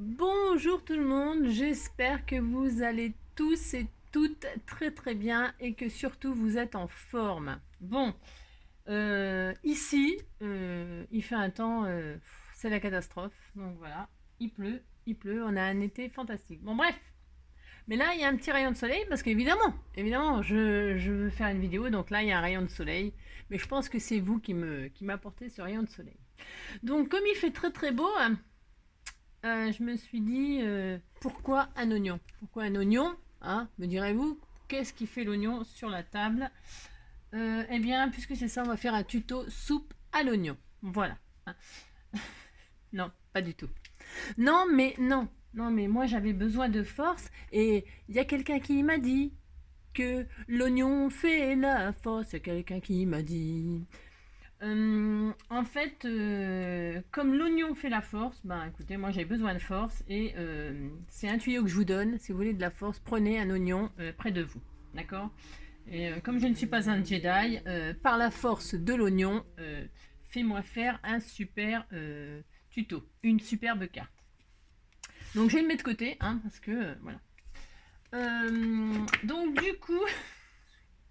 Bonjour tout le monde, j'espère que vous allez tous et toutes très très bien et que surtout vous êtes en forme. Bon, ici, il fait un temps, c'est la catastrophe, donc voilà, il pleut, on a un été fantastique. Bon bref, mais là il y a un petit rayon de soleil parce qu'évidemment, je veux faire une vidéo, donc là il y a un rayon de soleil, mais je pense que c'est vous qui m'apportez ce rayon de soleil. Donc comme il fait très très beau, je me suis dit, pourquoi un oignon? Pourquoi un oignon? Hein, me direz-vous, qu'est-ce qui fait l'oignon sur la table? Eh bien, puisque c'est ça, on va faire un tuto soupe à l'oignon. Voilà. Hein. Non, pas du tout. Non, mais moi j'avais besoin de force et il y a quelqu'un qui m'a dit que l'oignon fait la force. Il y a quelqu'un qui m'a dit. En fait, comme l'oignon fait la force, ben écoutez, moi j'ai besoin de force et c'est un tuyau que je vous donne. Si vous voulez de la force, prenez un oignon près de vous. D'accord. Et comme je ne suis pas un Jedi, par la force de l'oignon, fais-moi faire un super tuto, une superbe carte. Donc je vais le mettre de côté, hein, parce que voilà. Donc du coup,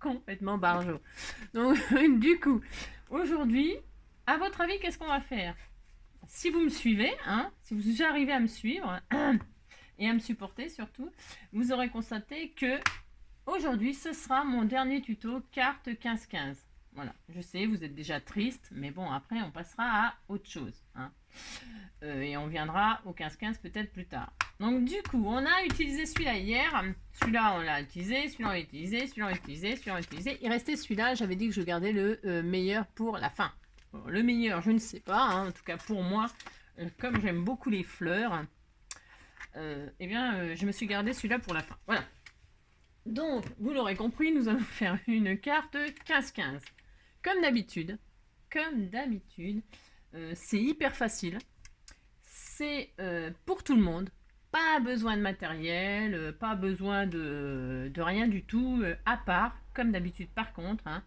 complètement barjo. Donc du coup, aujourd'hui, à votre avis, qu'est-ce qu'on va faire? Si vous me suivez, hein, si vous arrivez à me suivre et à me supporter surtout, vous aurez constaté que aujourd'hui, ce sera mon dernier tuto carte 15-15. Voilà, je sais, vous êtes déjà triste, mais bon, après, on passera à autre chose. Hein. Et on viendra au 15-15 peut-être plus tard. Donc du coup, on a utilisé celui-là hier. Celui-là, on l'a utilisé. Celui-là, on l'a utilisé. Celui-là, on l'a utilisé. Celui-là, on l'a utilisé. Il restait celui-là. J'avais dit que je gardais le meilleur pour la fin. Bon, le meilleur, je ne sais pas. Hein. En tout cas, pour moi, comme j'aime beaucoup les fleurs, eh bien, je me suis gardé celui-là pour la fin. Voilà. Donc, vous l'aurez compris, nous allons faire une carte 15-15. Comme d'habitude. Comme d'habitude. C'est hyper facile. C'est pour tout le monde. Pas besoin de matériel, pas besoin de rien du tout, à part, comme d'habitude par contre, hein,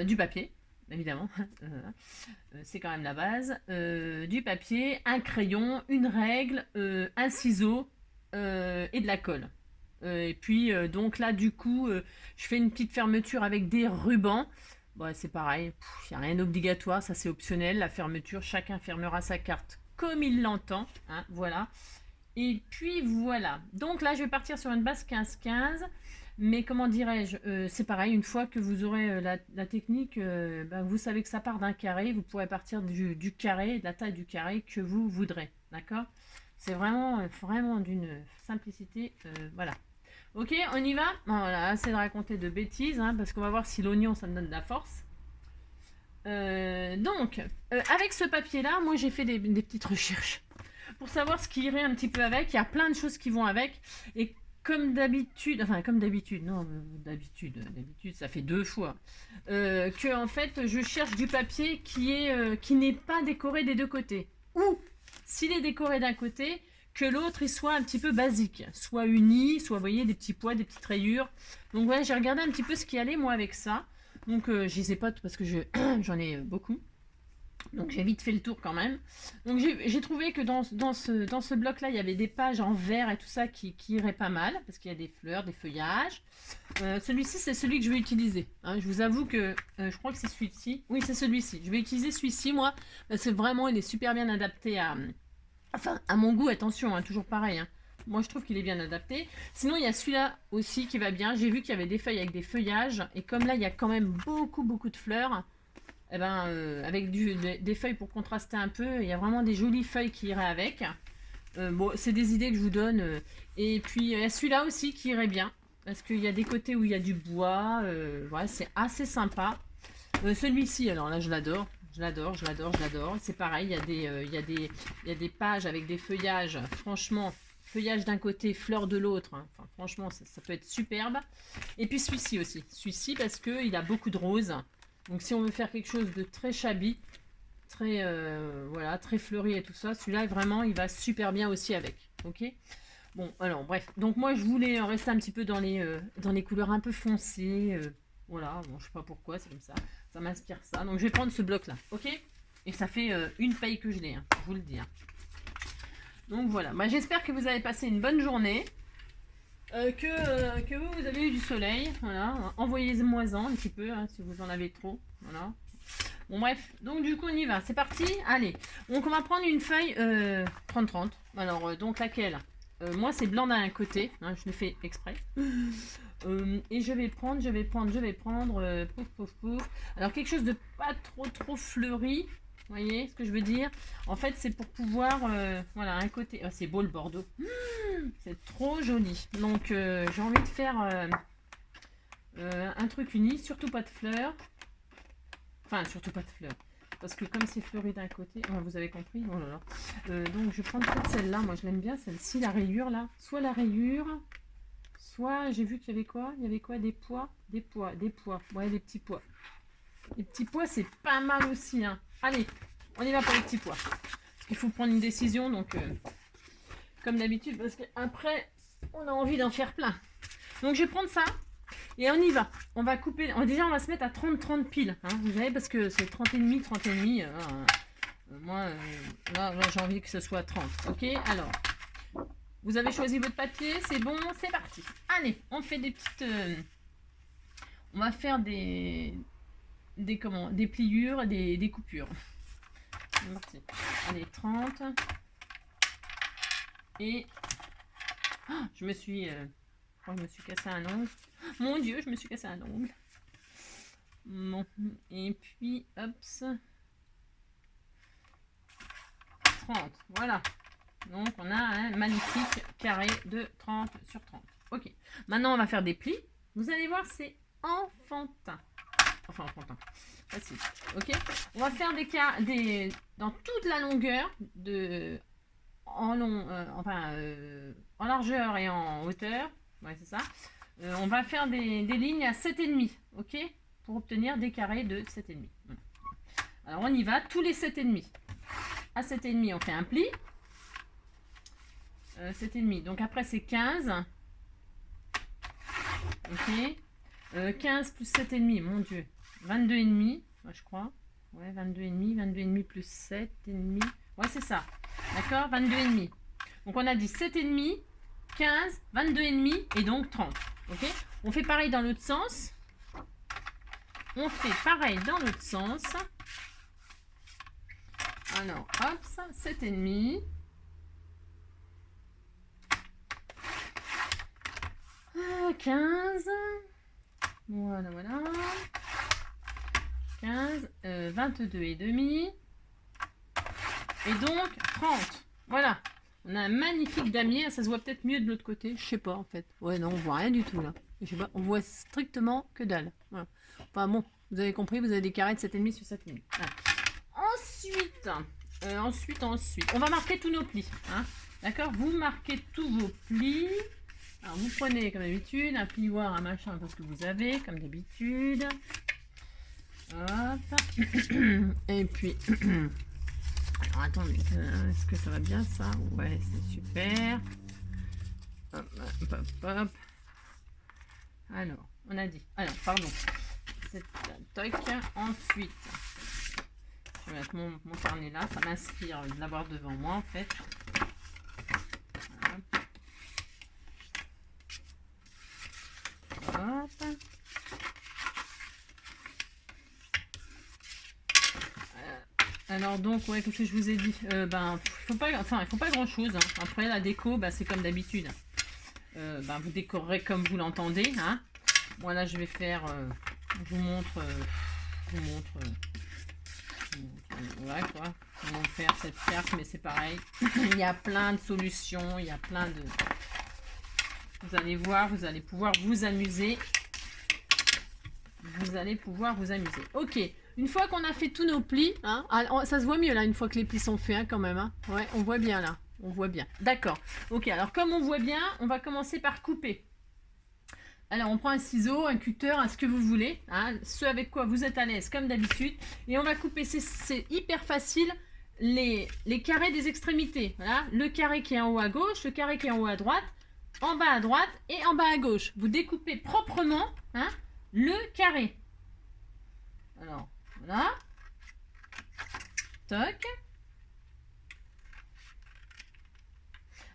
du papier, évidemment, c'est quand même la base, du papier, un crayon, une règle, un ciseau et de la colle. Et puis donc là du coup je fais une petite fermeture avec des rubans. Bon, c'est pareil, il n'y a rien d'obligatoire, ça c'est optionnel, la fermeture, chacun fermera sa carte comme il l'entend, hein, voilà. Et puis voilà, donc là je vais partir sur une base 15-15, mais comment dirais-je, c'est pareil, une fois que vous aurez la technique, ben, vous savez que ça part d'un carré, vous pourrez partir du carré, de la taille du carré que vous voudrez, d'accord. C'est vraiment d'une simplicité, voilà. Ok, on y va. Voilà, assez de raconter de bêtises, hein, parce qu'on va voir si l'oignon, ça me donne de la force. Donc, avec ce papier-là, moi j'ai fait des petites recherches pour savoir ce qui irait un petit peu avec. Il y a plein de choses qui vont avec. Et comme d'habitude, non, d'habitude, ça fait deux fois, que en fait, je cherche du papier qui n'est pas décoré des deux côtés. Ou, s'il est décoré d'un côté, que l'autre il soit un petit peu basique, soit uni, soit, vous voyez, des petits pois, des petites rayures. Donc voilà, j'ai regardé un petit peu ce qui allait moi avec ça. Donc je les ai pas parce que j'en ai beaucoup. Donc j'ai vite fait le tour quand même. Donc j'ai trouvé que dans ce bloc-là, il y avait des pages en vert et tout ça qui iraient pas mal, parce qu'il y a des fleurs, des feuillages. Celui-ci, c'est celui que je vais utiliser. Hein. Je vous avoue que je crois que c'est celui-ci. Oui, c'est celui-ci. Je vais utiliser celui-ci, moi. C'est vraiment, il est super bien adapté à mon goût, attention, hein, toujours pareil. Hein. Moi, je trouve qu'il est bien adapté. Sinon, il y a celui-là aussi qui va bien. J'ai vu qu'il y avait des feuilles avec des feuillages. Et comme là, il y a quand même beaucoup de fleurs, eh ben, avec des feuilles pour contraster un peu, il y a vraiment des jolies feuilles qui iraient avec. Bon, c'est des idées que je vous donne. Et puis, il y a celui-là aussi qui irait bien. Parce qu'il y a des côtés où il y a du bois. Voilà, c'est assez sympa. Celui-ci, alors là, je l'adore. Je l'adore. C'est pareil, il y a des pages avec des feuillages. Franchement, feuillage d'un côté, fleurs de l'autre. Hein. Enfin, franchement, ça peut être superbe. Et puis celui-ci aussi. Celui-ci parce qu'il a beaucoup de roses. Donc si on veut faire quelque chose de très shabby, très, voilà, très fleuri et tout ça, celui-là, vraiment, il va super bien aussi avec. Ok. Bon, alors, bref. Donc moi, je voulais rester un petit peu dans les couleurs un peu foncées. Voilà, bon, je sais pas pourquoi, c'est comme ça. Ça m'inspire ça. Donc je vais prendre ce bloc-là, ok. Et ça fait une paille que je l'ai, hein, je vous le dis. Hein. Donc voilà, bah, j'espère que vous avez passé une bonne journée, que vous avez eu du soleil, voilà, envoyez-moi-en un petit peu, hein, si vous en avez trop, voilà. Bon bref, donc du coup on y va, c'est parti, allez. Donc on va prendre une feuille 30-30, alors donc laquelle moi c'est blanc d'un côté, hein, je l'ai fait exprès. Et je vais prendre, pouf, pouf, pouf. Alors quelque chose de pas trop fleuri, vous voyez ce que je veux dire. En fait c'est pour pouvoir, voilà, un côté, oh, c'est beau le bordeaux, c'est trop joli. Donc j'ai envie de faire un truc uni, surtout pas de fleurs. Enfin surtout pas de fleurs. Parce que comme c'est fleuri d'un côté, oh, vous avez compris, oh là là. Donc je vais prendre peut-être celle-là, moi je l'aime bien, celle-ci, la rayure là. Soit la rayure, soit j'ai vu qu'il y avait quoi? Il y avait quoi? Des pois. Ouais, des petits pois. Les petits pois, c'est pas mal aussi. Hein. Allez, on y va pour les petits pois. Parce qu'il faut prendre une décision, donc comme d'habitude, parce qu'après, on a envie d'en faire plein. Donc je vais prendre ça. Et on y va. On va couper. Déjà, on va se mettre à 30-30 piles. Hein, vous savez, parce que c'est 30 et demi, 30 et demi. Moi, là j'ai envie que ce soit 30. Ok, alors. Vous avez choisi votre papier, c'est bon, c'est parti. Allez, on fait des petites... on va faire des pliures et des coupures. C'est parti. Allez, 30. Et... Oh, je me suis cassé un ongle. Mon Dieu, je me suis cassé un ongle. Bon, et puis, hop. 30, voilà. Donc, on a un magnifique carré de 30 sur 30. Ok. Maintenant, on va faire des plis. Vous allez voir, c'est enfantin. Enfin, enfantin. Facile. Ok. On va faire des dans toute la longueur, en largeur et en hauteur. Ouais, c'est ça. On va faire des lignes à 7,5. Ok. Pour obtenir des carrés de 7,5. Voilà. Alors, on y va. Tous les 7,5. À 7,5, on fait un pli. 7,5. Donc après, c'est 15. Ok. 15 plus 7,5, mon Dieu. 22,5, je crois. Ouais, 22,5. 22,5 plus 7,5. Ouais, c'est ça. D'accord, 22,5. Donc on a dit 7,5, 15, 22,5 et donc 30. Ok. On fait pareil dans l'autre sens. Alors, hop, 7,5. 15. Voilà. 15, 22 et demi. Et donc 30. Voilà. On a un magnifique damier. Ça se voit peut-être mieux de l'autre côté. Je sais pas en fait. Ouais, non, on voit rien du tout là. Je sais pas. On voit strictement que dalle. Voilà. Enfin bon, vous avez compris, vous avez des carrés de 7,5 sur 7,5. Voilà. Ensuite, on va marquer tous nos plis. Hein. D'accord. Vous marquez tous vos plis. Alors, vous prenez, comme d'habitude, un plioir, un machin, parce que vous avez, comme d'habitude. Hop. Et puis... Alors, attendez. Est-ce que ça va bien, ça? Ouais, c'est super. Hop. Alors, on a dit... Alors, pardon. C'est toc. Ensuite, je vais mettre mon carnet là. Ça m'inspire de l'avoir devant moi, en fait. Hop. Alors donc, ouais, qu'est-ce que je vous ai dit? Il faut pas grand chose. Hein. Après, la déco, c'est comme d'habitude. Vous décorerez comme vous l'entendez. Hein. Moi, là, je vais faire... je vous montre... voilà, quoi. Comment faire cette carte, mais c'est pareil. Il y a plein de solutions. Il y a plein de... Vous allez voir, vous allez pouvoir vous amuser. Ok. Une fois qu'on a fait tous nos plis, hein, ça se voit mieux là, une fois que les plis sont faits, hein, quand même. Hein. Ouais, on voit bien là. On voit bien. D'accord. Ok, alors comme on voit bien, on va commencer par couper. Alors, on prend un ciseau, un cutter, ce que vous voulez. Hein, ce avec quoi vous êtes à l'aise, comme d'habitude. Et on va couper, c'est hyper facile, les carrés des extrémités. Voilà, le carré qui est en haut à gauche, le carré qui est en haut à droite, en bas à droite et en bas à gauche. Vous découpez proprement, hein, le carré. Alors, voilà. Toc.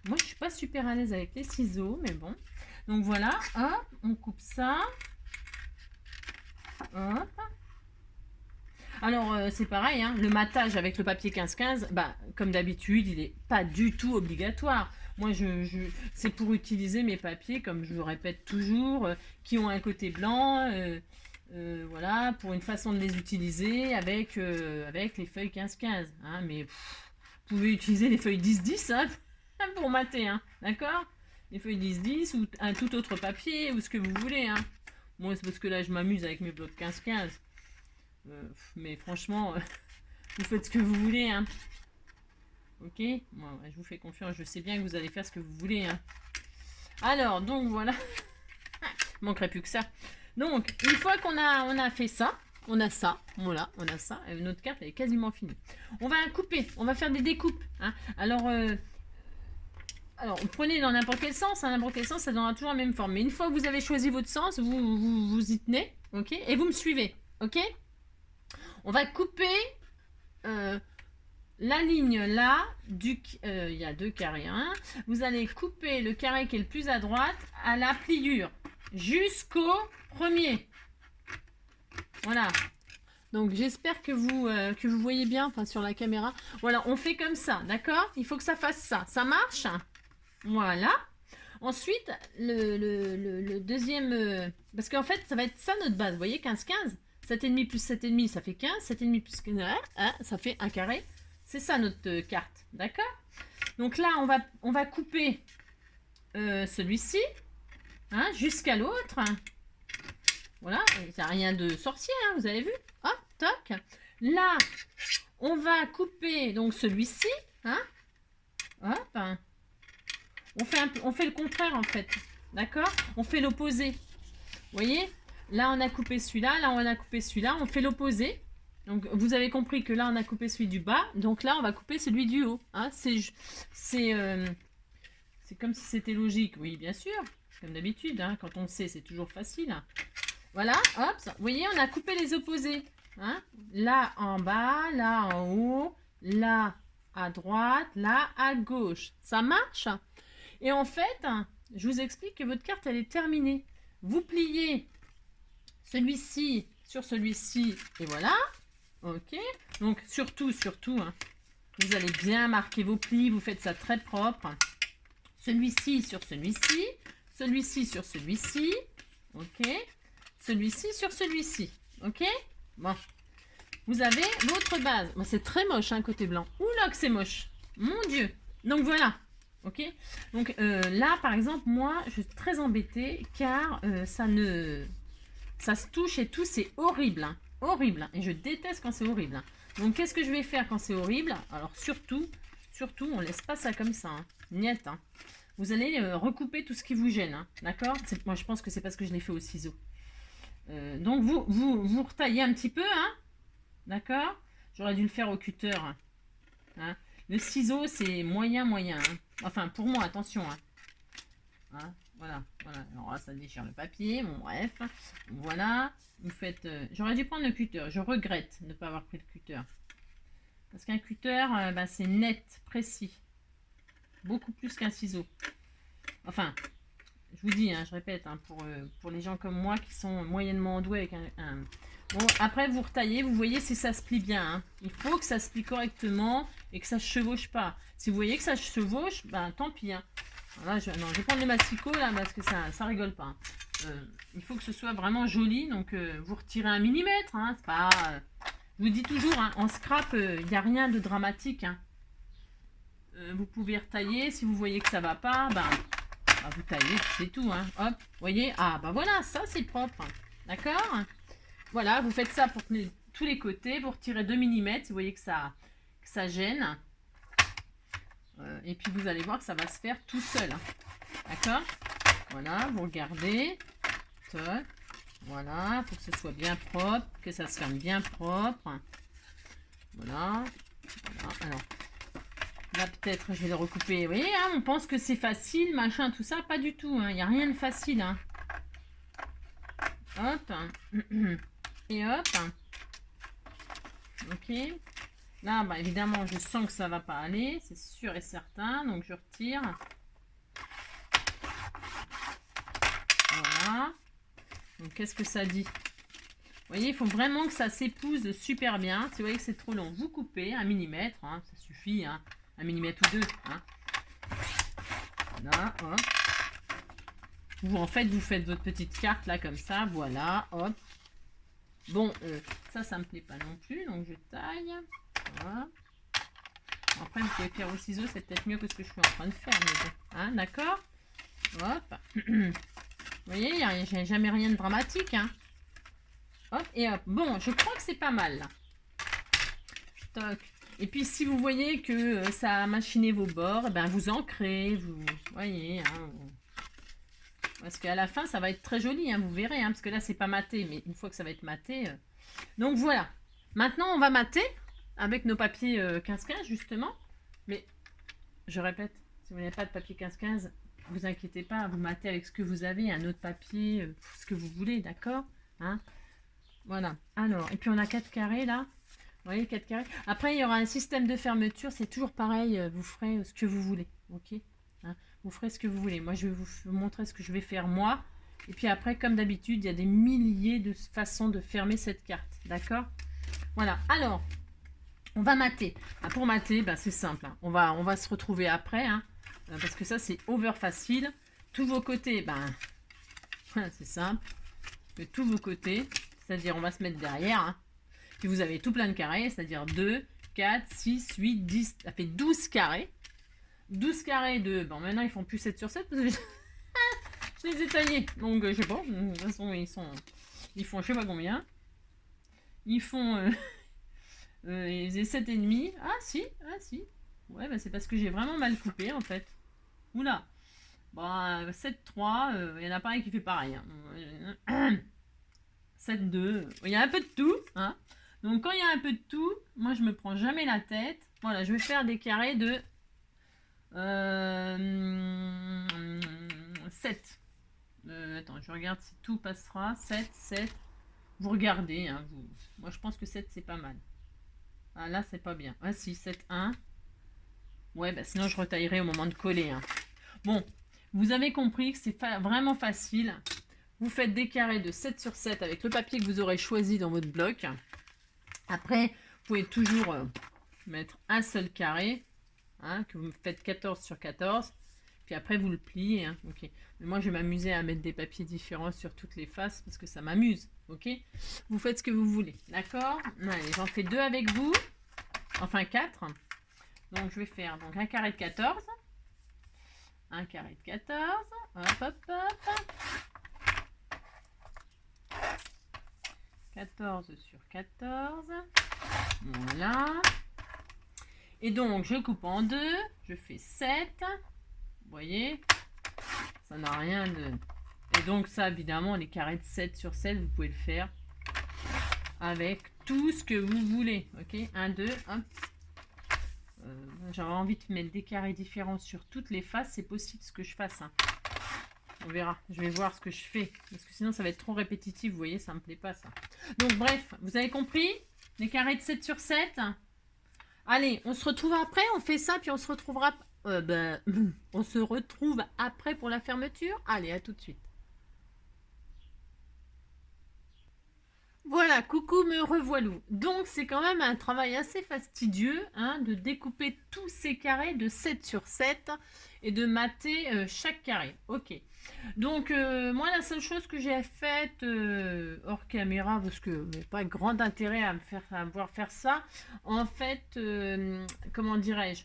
Moi, je suis pas super à l'aise avec les ciseaux, mais bon. Donc voilà, hop, on coupe ça. Hop. Alors, c'est pareil, hein, le matage avec le papier 15-15, bah, comme d'habitude, il n'est pas du tout obligatoire. Moi, c'est pour utiliser mes papiers, comme je le répète toujours, qui ont un côté blanc, voilà, pour une façon de les utiliser avec les feuilles 15-15. Hein, mais vous pouvez utiliser les feuilles 10-10 hein, pour mater, hein, d'accord? Les feuilles 10-10 ou un tout autre papier ou ce que vous voulez. Hein. Moi, c'est parce que là, je m'amuse avec mes blocs 15-15. Mais franchement, vous faites ce que vous voulez. Hein. Ok, moi, je vous fais confiance. Je sais bien que vous allez faire ce que vous voulez. Hein. Alors, donc voilà. Il manquerait plus que ça. Donc, une fois qu'on a fait ça, on a ça. Voilà, on a ça. Et notre carte, elle est quasiment finie. On va couper. On va faire des découpes. Hein. Alors, prenez dans n'importe quel sens. Hein, n'importe quel sens, ça donnera toujours la même forme. Mais une fois que vous avez choisi votre sens, vous y tenez. Ok, et vous me suivez. Ok. On va couper la ligne là, il y a deux carrés. Hein. Vous allez couper le carré qui est le plus à droite à la pliure jusqu'au premier. Voilà. Donc j'espère que vous voyez bien enfin, sur la caméra. Voilà, on fait comme ça, d'accord? Il faut que ça fasse ça. Ça marche? Voilà. Ensuite, le deuxième... parce qu'en fait, ça va être ça notre base. Vous voyez, 15-15. 7,5 plus 7,5, ça fait 15. 7,5 plus 15, ça fait un carré. C'est ça notre carte. D'accord? Donc là, on va couper celui-ci hein, jusqu'à l'autre. Voilà, il n'y a rien de sorcier, hein, vous avez vu? Hop, toc. Là, on va couper donc celui-ci. Hein, hop. On fait le contraire en fait. D'accord? On fait l'opposé. Vous voyez? Là, on a coupé celui-là. Là, on a coupé celui-là. On fait l'opposé. Donc, vous avez compris que là, on a coupé celui du bas. Donc là, on va couper celui du haut. Hein? C'est comme si c'était logique. Oui, bien sûr. Comme d'habitude. Hein? Quand on sait, c'est toujours facile. Voilà. Hop. Vous voyez, on a coupé les opposés. Hein? Là, en bas. Là, en haut. Là, à droite. Là, à gauche. Ça marche? Et en fait, je vous explique que votre carte, elle est terminée. Vous pliez celui-ci sur celui-ci. Et voilà. Ok, donc surtout, hein, vous allez bien marquer vos plis, vous faites ça très propre. Celui-ci sur celui-ci, celui-ci sur celui-ci, ok, celui-ci sur celui-ci, ok. Bon, vous avez votre base. Bon, c'est très moche, hein, côté blanc. Oula que c'est moche, mon Dieu. Donc voilà, ok. Donc là, par exemple, moi, je suis très embêtée car ça se touche et tout, c'est horrible, hein. Horrible. Et je déteste quand c'est horrible. Hein. Donc, qu'est-ce que je vais faire quand c'est horrible? Alors, surtout, on laisse pas ça comme ça. Hein. Niet. Hein. Vous allez recouper tout ce qui vous gêne. Hein. D'accord? Moi, je pense que c'est parce que je l'ai fait au ciseau. Donc, vous retaillez un petit peu. Hein. D'accord? J'aurais dû le faire au cutter. Hein. Le ciseau, c'est moyen. Hein. Enfin, pour moi, attention. Hein. Hein, voilà. Alors là, ça déchire le papier. Bon, bref. Voilà. Vous faites... j'aurais dû prendre le cutter. Je regrette de ne pas avoir pris le cutter. Parce qu'un cutter, c'est net, précis. Beaucoup plus qu'un ciseau. Enfin, je vous dis, hein, je répète, hein, pour les gens comme moi qui sont moyennement doués avec un... Bon, après, vous retaillez. Vous voyez si ça se plie bien. Hein. Il faut que ça se plie correctement et que ça ne se chevauche pas. Si vous voyez que ça se chevauche, tant pis. Hein. Là, je vais prendre le massicot là parce que ça rigole pas. Il faut que ce soit vraiment joli, donc vous retirez 1 millimètre. Hein, c'est pas, je vous dis toujours, hein, en scrap, il n'y a rien de dramatique. Hein. Vous pouvez retailler, si vous voyez que ça va pas, vous taillez, c'est tout. Hein. Hop, vous voyez, voilà, ça c'est propre. D'accord? Voilà, vous faites ça pour tous les côtés, vous retirez 2 mm, si vous voyez que ça gêne. Et puis vous allez voir que ça va se faire tout seul. Hein. D'accord? Voilà, vous regardez. Toc. Voilà, pour que ce soit bien propre, que ça se ferme bien propre. Voilà. Alors, là peut-être je vais le recouper. Vous voyez, hein, on pense que c'est facile, machin, tout ça. Pas du tout. Il n'y a rien de facile. Hein. Hop. Et hop. Ok. Là, bah, évidemment, je sens que ça va pas aller, c'est sûr et certain, donc je retire. Voilà. Donc, qu'est-ce que ça dit? Vous voyez, il faut vraiment que ça s'épouse super bien. Si vous voyez que c'est trop long, vous coupez 1 mm, hein, ça suffit, hein, 1 mm ou 2. Hein. Voilà, hop. Vous, en fait, vous faites votre petite carte là, comme ça, voilà, hop. Bon, ça me plaît pas non plus, donc je taille. Voilà. Après, vous pouvez faire au ciseau, c'est peut-être mieux que ce que je suis en train de faire. Mais bon, hein, d'accord? Hop. Vous voyez, il n'y a jamais rien de dramatique. Hein. Hop, et hop. Bon, je crois que c'est pas mal. Là. Toc. Et puis, si vous voyez que ça a machiné vos bords, eh ben, vous ancrez, vous voyez. Hein, parce qu'à la fin, ça va être très joli, hein, vous verrez. Hein, parce que là, c'est pas maté, mais une fois que ça va être maté... Donc, voilà. Maintenant, on va mater avec nos papiers 15-15, justement. Mais, je répète, si vous n'avez pas de papier 15-15, vous inquiétez pas, vous matez avec ce que vous avez, un autre papier, ce que vous voulez, d'accord, hein. Voilà. Alors, et puis on a 4 carrés là. Vous voyez, 4 carrés. Après, il y aura un système de fermeture, c'est toujours pareil, vous ferez ce que vous voulez, ok, hein, vous ferez ce que vous voulez. Moi, je vais vous montrer ce que je vais faire moi. Et puis après, comme d'habitude, il y a des milliers de façons de fermer cette carte, d'accord. Voilà. Alors, on va mater. Ah, pour mater, ben, c'est simple. Hein. On va se retrouver après, hein, parce que ça, c'est over facile. Tous vos côtés, ben, c'est simple. De tous vos côtés, c'est-à-dire on va se mettre derrière. Hein. Puis vous avez tout plein de carrés, c'est-à-dire 2, 4, 6, 8, 10. Ça fait 12 carrés. 12 carrés de... Bon, maintenant, ils font plus 7 sur 7 parce que je les ai taillés. Donc, je sais pas. De toute façon, ils font je sais pas combien. Ils font... ils faisaient 7,5. Ah, si. Ouais, bah, c'est parce que j'ai vraiment mal coupé, en fait. Oula. Bon, 7, 3. Il y en a pas un qui fait pareil. Hein. 7, 2. Il y a un peu de tout. Hein. Donc, quand il y a un peu de tout, moi, je me prends jamais la tête. Voilà, je vais faire des carrés de 7. Attends, je regarde si tout passera. 7, 7. Vous regardez. Hein, vous. Moi, je pense que 7, c'est pas mal. Ah, là, c'est pas bien. Ah, si, 7, 1. Ouais, bah, sinon, je retaillerai au moment de coller. Hein. Bon, vous avez compris que c'est vraiment facile. Vous faites des carrés de 7 sur 7 avec le papier que vous aurez choisi dans votre bloc. Après, vous pouvez toujours mettre un seul carré, hein, que vous faites 14 sur 14. Puis après, vous le pliez. Hein, okay. Mais moi, je vais m'amuser à mettre des papiers différents sur toutes les faces parce que ça m'amuse. Ok. Vous faites ce que vous voulez. D'accord. Allez, j'en fais 2 avec vous. Enfin, 4. Donc, je vais faire donc, un carré de 14. Un carré de 14. Hop, hop, hop. 14 sur 14. Voilà. Et donc, je coupe en 2. Je fais 7. Vous voyez, ça n'a rien de... Et donc, ça, évidemment, les carrés de 7 sur 7, vous pouvez le faire avec tout ce que vous voulez. Ok, 1, 2, hop. J'aurais envie de mettre des carrés différents sur toutes les faces. C'est possible ce que je fasse. Hein. On verra. Je vais voir ce que je fais. Parce que sinon, ça va être trop répétitif. Vous voyez, ça me plaît pas, ça. Donc, bref, vous avez compris? Les carrés de 7 sur 7. Allez, on se retrouve après. On fait ça, puis on se retrouvera... on se retrouve après pour la fermeture. Allez, à tout de suite. Voilà, coucou, me revoilou. Donc, c'est quand même un travail assez fastidieux hein, de découper tous ces carrés de 7 sur 7 et de mater chaque carré. Ok. Donc, moi, la seule chose que j'ai faite hors caméra, parce que pas grand intérêt à voir faire ça, en fait, comment dirais-je,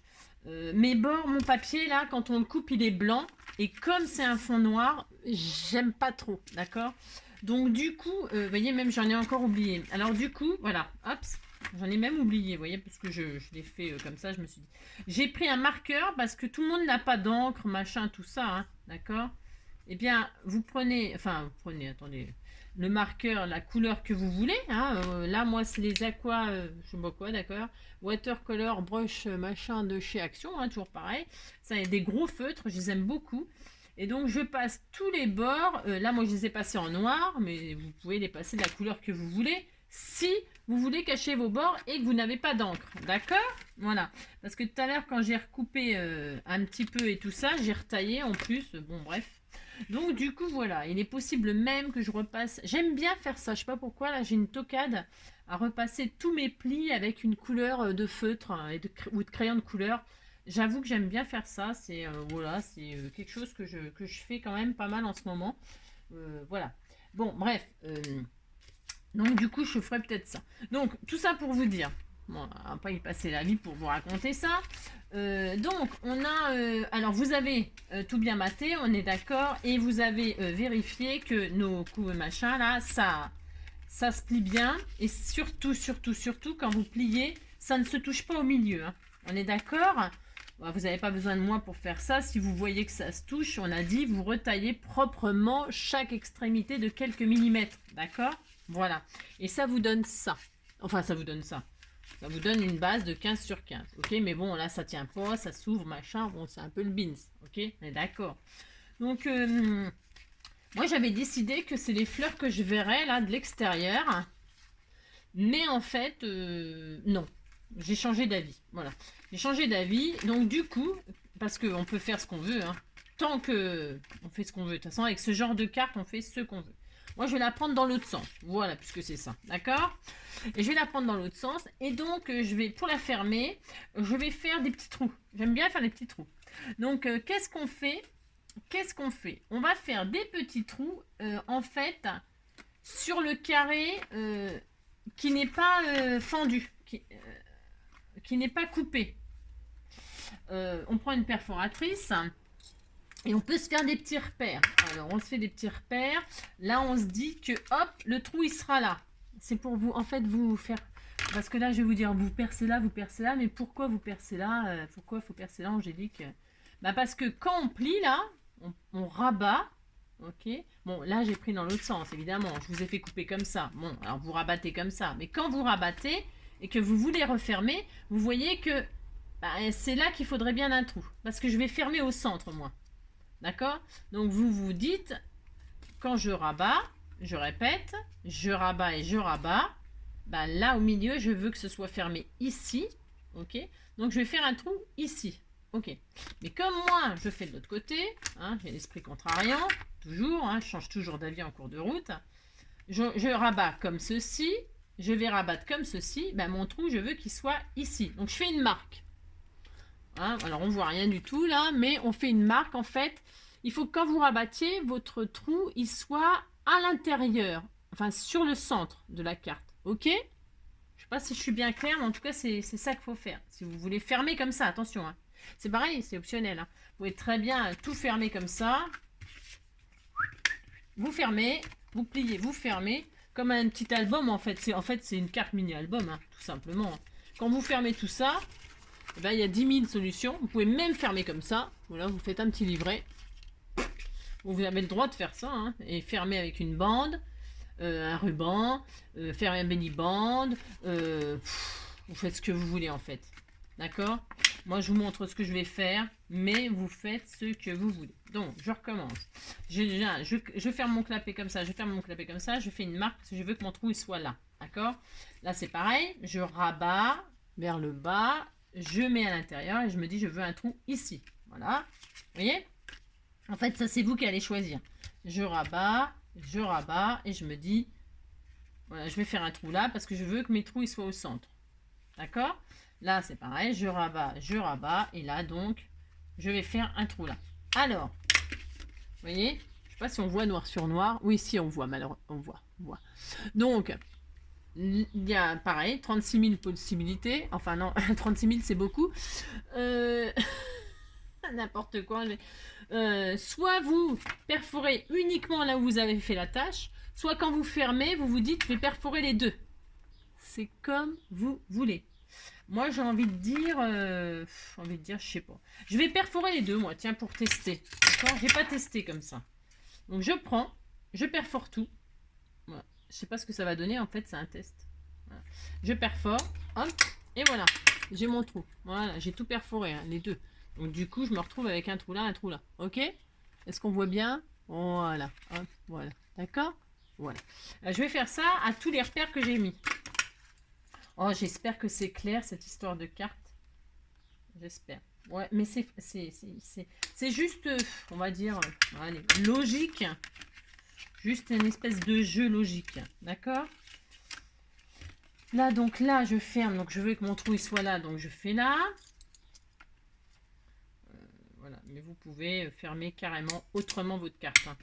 mes bords, mon papier, là, quand on le coupe, il est blanc. Et comme c'est un fond noir, j'aime pas trop, d'accord? Donc du coup, vous voyez, même j'en ai encore oublié. Alors du coup, voilà, hop, j'en ai même oublié, vous voyez, parce que je l'ai fait comme ça, je me suis dit. J'ai pris un marqueur parce que tout le monde n'a pas d'encre, machin, tout ça, hein, d'accord? Eh bien, vous prenez, attendez, le marqueur, la couleur que vous voulez, hein, là, moi, c'est les aqua, je sais pas quoi, d'accord? Watercolor brush, machin, de chez Action, hein, toujours pareil. Ça, il y a des gros feutres, je les aime beaucoup. Et donc, je passe tous les bords. Là, moi, je les ai passés en noir, mais vous pouvez les passer de la couleur que vous voulez. si vous voulez cacher vos bords et que vous n'avez pas d'encre. D'accord? Voilà. Parce que tout à l'heure, quand j'ai recoupé un petit peu et tout ça, j'ai retaillé en plus. Bon, bref. Donc, du coup, voilà. Il est possible même que je repasse. J'aime bien faire ça. Je sais pas pourquoi. Là, j'ai une toquade à repasser tous mes plis avec une couleur de feutre ou de crayon de couleur. J'avoue que j'aime bien faire ça. C'est voilà, c'est quelque chose que je fais quand même pas mal en ce moment. Voilà. Bon, bref. Donc du coup, je ferai peut-être ça. Donc, tout ça pour vous dire. Bon, on va pas y passer la vie pour vous raconter ça. Donc, on a... alors, vous avez tout bien maté, on est d'accord. Et vous avez vérifié que nos coups machins, là, ça se plie bien. Et surtout, quand vous pliez, ça ne se touche pas au milieu. Hein. On est d'accord? Bon, vous n'avez pas besoin de moi pour faire ça. Si vous voyez que ça se touche, on a dit, vous retaillez proprement chaque extrémité de quelques millimètres. D'accord? Voilà. Et ça vous donne ça. Enfin, ça vous donne ça. Ça vous donne une base de 15 sur 15. Ok, mais bon, là, ça tient pas, ça s'ouvre, machin. Bon, c'est un peu le beans. Ok, on est d'accord. Donc, moi, j'avais décidé que c'est les fleurs que je verrais, là, de l'extérieur. Mais en fait, non. J'ai changé d'avis. Voilà. J'ai changé d'avis. Donc, du coup, parce qu'on peut faire ce qu'on veut, hein. Tant que on fait ce qu'on veut. De toute façon, avec ce genre de carte, on fait ce qu'on veut. Moi, je vais la prendre dans l'autre sens. Voilà, puisque c'est ça. D'accord? Et je vais la prendre dans l'autre sens. Et donc, je vais, pour la fermer, je vais faire des petits trous. J'aime bien faire des petits trous. Donc, qu'est-ce qu'on fait? Qu'est-ce qu'on fait? On va faire des petits trous, en fait, sur le carré qui n'est pas fendu, qui n'est pas coupé. On prend une perforatrice. Et on peut se faire des petits repères. Alors, on se fait des petits repères. Là, on se dit que, hop, le trou, il sera là. C'est pour vous, en fait, vous faire... Parce que là, je vais vous dire, vous percez là, mais pourquoi vous percez là Pourquoi il faut percer là, Angélique? Bah, parce que quand on plie, là, on rabat. Ok. Bon, là, j'ai pris dans l'autre sens, évidemment. Je vous ai fait couper comme ça. Bon, alors, vous rabattez comme ça. Mais quand vous rabattez et que vous voulez refermer, vous voyez que bah, c'est là qu'il faudrait bien un trou. Parce que je vais fermer au centre, moi. D'accord? Donc vous vous dites, quand je rabats, je répète, je rabats et je rabats, ben là au milieu, je veux que ce soit fermé ici. Ok? Donc je vais faire un trou ici. Ok? Mais comme moi, je fais de l'autre côté, hein, j'ai l'esprit contrariant, toujours, hein, je change toujours d'avis en cours de route. Je rabats comme ceci, je vais rabattre comme ceci, ben mon trou, je veux qu'il soit ici. Donc je fais une marque. Hein, alors on voit rien du tout là, mais on fait une marque en fait. Il faut que quand vous rabattiez, votre trou il soit à l'intérieur, enfin sur le centre de la carte. Ok? Je sais pas si je suis bien claire, mais en tout cas c'est ça qu'il faut faire. Si vous voulez fermer comme ça, attention. Hein. C'est pareil, c'est optionnel. Hein. Vous pouvez très bien tout fermer comme ça. Vous fermez, vous pliez, vous fermez. Comme un petit album en fait. C'est une carte mini-album, hein, tout simplement. Quand vous fermez tout ça, eh ben, il y a 10 000 solutions. Vous pouvez même fermer comme ça. Voilà, vous faites un petit livret. Vous avez le droit de faire ça. Hein, et fermer avec une bande, un ruban, faire un belly band. Vous faites ce que vous voulez en fait. D'accord? Moi, je vous montre ce que je vais faire. Mais vous faites ce que vous voulez. Donc, je recommence. Je ferme mon clapet comme ça. Je ferme mon clapet comme ça. Je fais une marque parce que je veux que mon trou il soit là. D'accord? Là, c'est pareil. Je rabats vers le bas. Je mets à l'intérieur et je me dis je veux un trou ici. Voilà. Vous voyez? En fait, ça c'est vous qui allez choisir. Je rabats et je me dis voilà, je vais faire un trou là parce que je veux que mes trous ils soient au centre. D'accord? Là, c'est pareil, je rabats et là donc je vais faire un trou là. Alors, vous voyez? Je sais pas si on voit noir sur noir. Oui, si on voit, malheureusement, on voit. Donc, il y a pareil, 36 000 possibilités. Enfin non, 36 000 c'est beaucoup. N'importe quoi. Soit vous perforez uniquement là où vous avez fait la tâche, soit quand vous fermez, vous vous dites je vais perforer les deux. C'est comme vous voulez. Moi j'ai envie de dire, je sais pas. Je vais perforer les deux, moi, tiens, pour tester. D'accord? J'ai pas testé comme ça. Donc je prends, je perfore tout. Voilà. Je sais pas ce que ça va donner, en fait, c'est un test. Voilà. Je perfore, hop, et voilà, j'ai mon trou. Voilà, j'ai tout perforé, hein, les deux. Donc du coup, je me retrouve avec un trou là, ok? Est-ce qu'on voit bien? Voilà, hop, voilà, d'accord? Voilà. Je vais faire ça à tous les repères que j'ai mis. Oh, j'espère que c'est clair cette histoire de carte. J'espère. Ouais, mais c'est juste, on va dire, allez, logique. Juste une espèce de jeu logique. D'accord? Là, donc là, je ferme. Donc, je veux que mon trou il soit là. Donc, je fais là. Voilà. Mais vous pouvez fermer carrément autrement votre carte. Hein.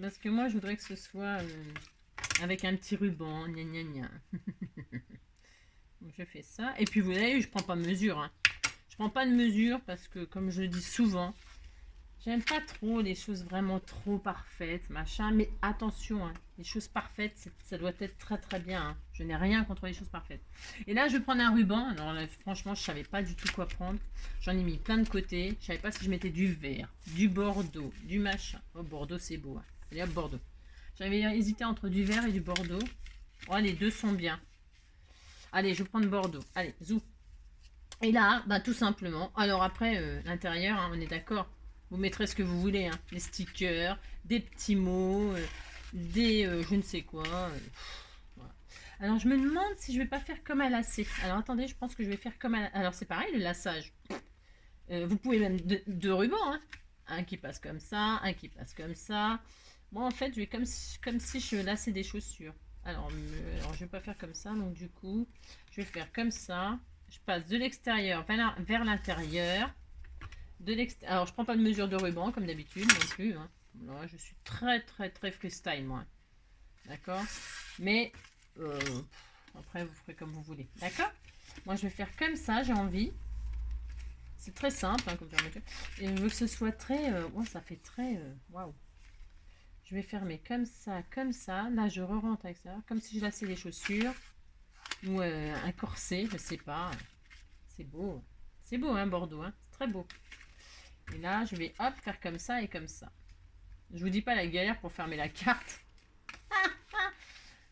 Parce que moi, je voudrais que ce soit avec un petit ruban. Gna, gna, gna. Donc, je fais ça. Et puis, vous voyez, je prends pas de mesure. Hein. Je prends pas de mesure parce que, comme je le dis souvent, j'aime pas trop les choses vraiment trop parfaites, machin. Mais attention, hein, les choses parfaites, ça doit être très très bien. Hein. Je n'ai rien contre les choses parfaites. Et là, je vais prendre un ruban. Alors là, franchement, je savais pas du tout quoi prendre. J'en ai mis plein de côtés. Je savais pas si je mettais du vert, du bordeaux, du machin. Oh, Bordeaux, c'est beau. Hein. Allez hop, Bordeaux. J'avais hésité entre du vert et du bordeaux. Oh, les deux sont bien. Allez, je vais prendre Bordeaux. Allez, zou. Et là, bah, tout simplement. Alors après, l'intérieur, hein, on est d'accord. Vous mettrez ce que vous voulez. Hein. Des stickers, des petits mots, des je ne sais quoi. Voilà. Alors je me demande si je vais pas faire comme un lacet. Alors attendez, je pense que je vais faire comme un... Alors c'est pareil, le laçage. Vous pouvez même deux rubans. Hein. Un qui passe comme ça, un qui passe comme ça. Moi en fait, je vais comme si je laçais des chaussures. Alors je vais pas faire comme ça. Donc du coup, je vais faire comme ça. Je passe de l'extérieur vers l'intérieur. Alors, je prends pas de mesure de ruban comme d'habitude non plus. Hein. Là, je suis très freestyle, moi. D'accord? Mais après, vous ferez comme vous voulez. D'accord? Moi, je vais faire comme ça, j'ai envie. C'est très simple, hein, comme fermeture. Et je veux que ce soit très... oh, ça fait très... Waouh! Je vais fermer comme ça, comme ça. Là, je re-rentre avec ça. Comme si je lassais les chaussures. Ou un corset, je sais pas. C'est beau. C'est beau, hein, Bordeaux. Hein. C'est très beau. Et là, je vais hop faire comme ça et comme ça. Je vous dis pas la galère pour fermer la carte.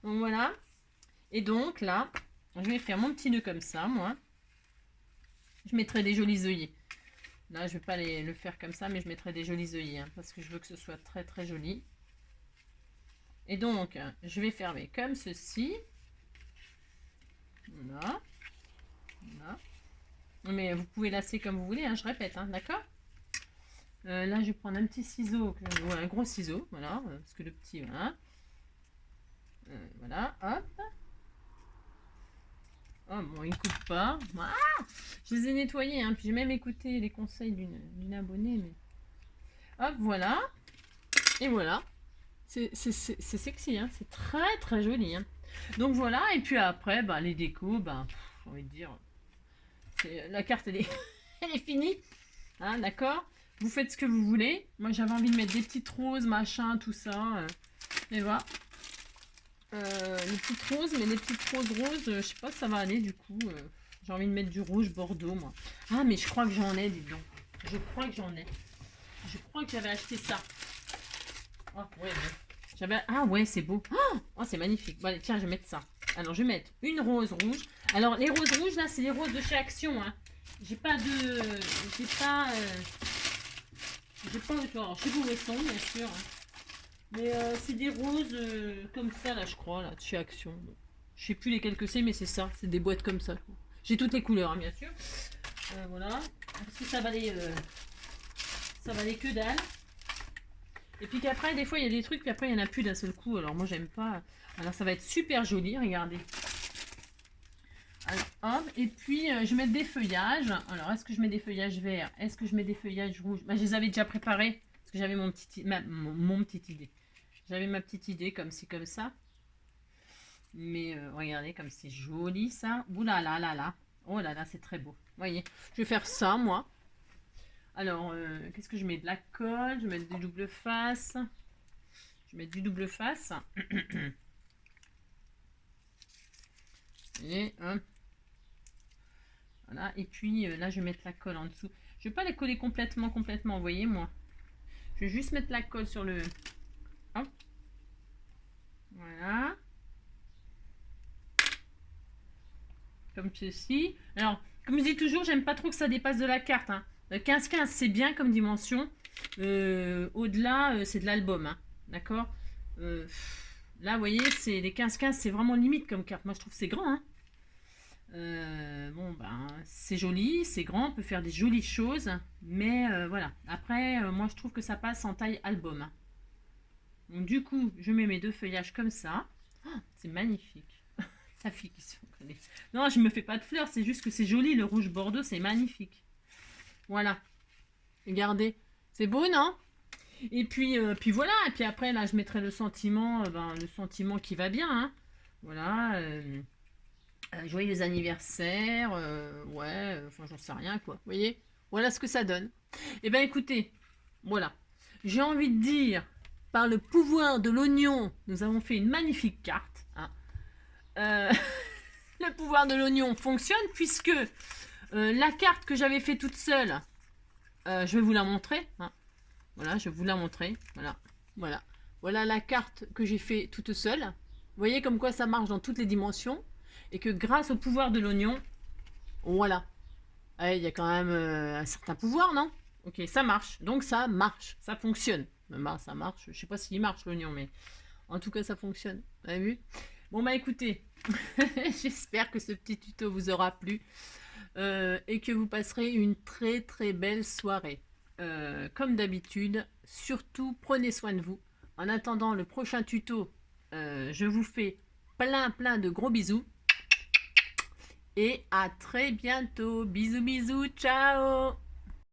Donc voilà. Et donc là, je vais faire mon petit nœud comme ça, moi. Je mettrai des jolis œillets. Là, je vais pas le faire comme ça, mais je mettrai des jolis œillets. Hein, parce que je veux que ce soit très joli. Et donc, je vais fermer comme ceci. Voilà. Voilà. Mais vous pouvez lasser comme vous voulez, hein, je répète, hein, d'accord? Là, je vais prendre un petit ciseau, ou un gros ciseau, voilà, parce que le petit, voilà. Voilà, hop. Oh, bon, il ne coupe pas. Ah, je les ai nettoyés, hein, puis j'ai même écouté les conseils d'une abonnée. Mais... Hop, voilà. Et voilà. C'est sexy, hein, c'est très joli. Hein. Donc voilà, et puis après, bah, les décos, bah, j'ai envie de dire, la carte, elle est, elle est finie. Hein, d'accord? Vous faites ce que vous voulez. Moi, j'avais envie de mettre des petites roses, machin, tout ça. Et voilà. Les petites roses, mais les petites roses, je sais pas si ça va aller du coup. J'ai envie de mettre du rouge Bordeaux, moi. Ah, mais je crois que j'en ai, dis donc. Je crois que j'en ai. Je crois que j'avais acheté ça. Oh, ouais, ouais. Ah, ouais, c'est beau. Oh, c'est magnifique. Bon, allez, tiens, je vais mettre ça. Alors, je vais mettre une rose rouge. Alors, les roses rouges, là, c'est les roses de chez Action. Hein. J'ai pas de... J'ai pas... Alors, je sais pas où elles sont, bien sûr. Hein. Mais c'est des roses comme ça, là, je crois, là, de chez Action. Bon. Je sais plus lesquelles que c'est, mais c'est ça. C'est des boîtes comme ça. J'ai toutes les couleurs, hein, bien sûr. Voilà. Parce que ça valait que dalle. Et puis qu'après, des fois, il y a des trucs, puis après, il n'y en a plus d'un seul coup. Alors, moi, j'aime pas. Alors, ça va être super joli, regardez. Alors, hop. Et puis, je mets des feuillages. Alors, est-ce que je mets des feuillages verts? Est-ce que je mets des feuillages rouges? Bah, je les avais déjà préparés. Parce que j'avais mon petite idée. J'avais ma petite idée comme ci, comme ça. Mais regardez comme c'est joli ça. Ouh là là là là. Oh là là, c'est très beau. Voyez, je vais faire ça moi. Alors, qu'est-ce que je mets? De la colle, je vais mettre du double face. Je vais mettre du double face. Et voilà. Et puis là, je vais mettre la colle en dessous. Je vais pas les coller complètement, vous voyez moi. Je vais juste mettre la colle sur le... Hop. Voilà. Comme ceci. Alors, comme je dis toujours, j'aime pas trop que ça dépasse de la carte. Hein. 15-15, c'est bien comme dimension. Au-delà, c'est de l'album. Hein. D'accord Là, vous voyez, c'est les 15-15, c'est vraiment limite comme carte. Moi, je trouve que c'est grand, hein. Bon, ben, c'est joli, c'est grand, on peut faire des jolies choses, mais voilà. Après, moi, je trouve que ça passe en taille album, hein. Donc, du coup, je mets mes deux feuillages comme ça. Oh, c'est magnifique. La fille qui se connaît. Non, je me fais pas de fleurs, c'est juste que c'est joli, le rouge bordeaux, c'est magnifique. Voilà. Regardez. C'est beau, non? Et puis voilà. Et puis après, là, je mettrai le sentiment, le sentiment qui va bien, hein. Voilà. Joyeux anniversaire. Ouais, enfin, j'en sais rien, quoi. Vous voyez? Voilà ce que ça donne. Eh bien, écoutez. Voilà. J'ai envie de dire, par le pouvoir de l'oignon, nous avons fait une magnifique carte, hein. Euh, le pouvoir de l'oignon fonctionne puisque la carte que j'avais fait toute seule, je vais vous la montrer, hein. Voilà, je vais vous la montrer. Voilà, voilà. Voilà la carte que j'ai fait toute seule. Vous voyez comme quoi ça marche dans toutes les dimensions. Et que grâce au pouvoir de l'oignon, voilà. Il y a quand même un certain pouvoir, non? Ok, ça marche. Donc ça marche, ça fonctionne. Ça marche. Je sais pas s'il marche l'oignon, mais en tout cas ça fonctionne. Vous avez vu? Bon bah écoutez, j'espère que ce petit tuto vous aura plu et que vous passerez une très très belle soirée. Comme d'habitude, surtout prenez soin de vous. En attendant le prochain tuto, je vous fais plein de gros bisous. Et à très bientôt. Bisous bisous, ciao.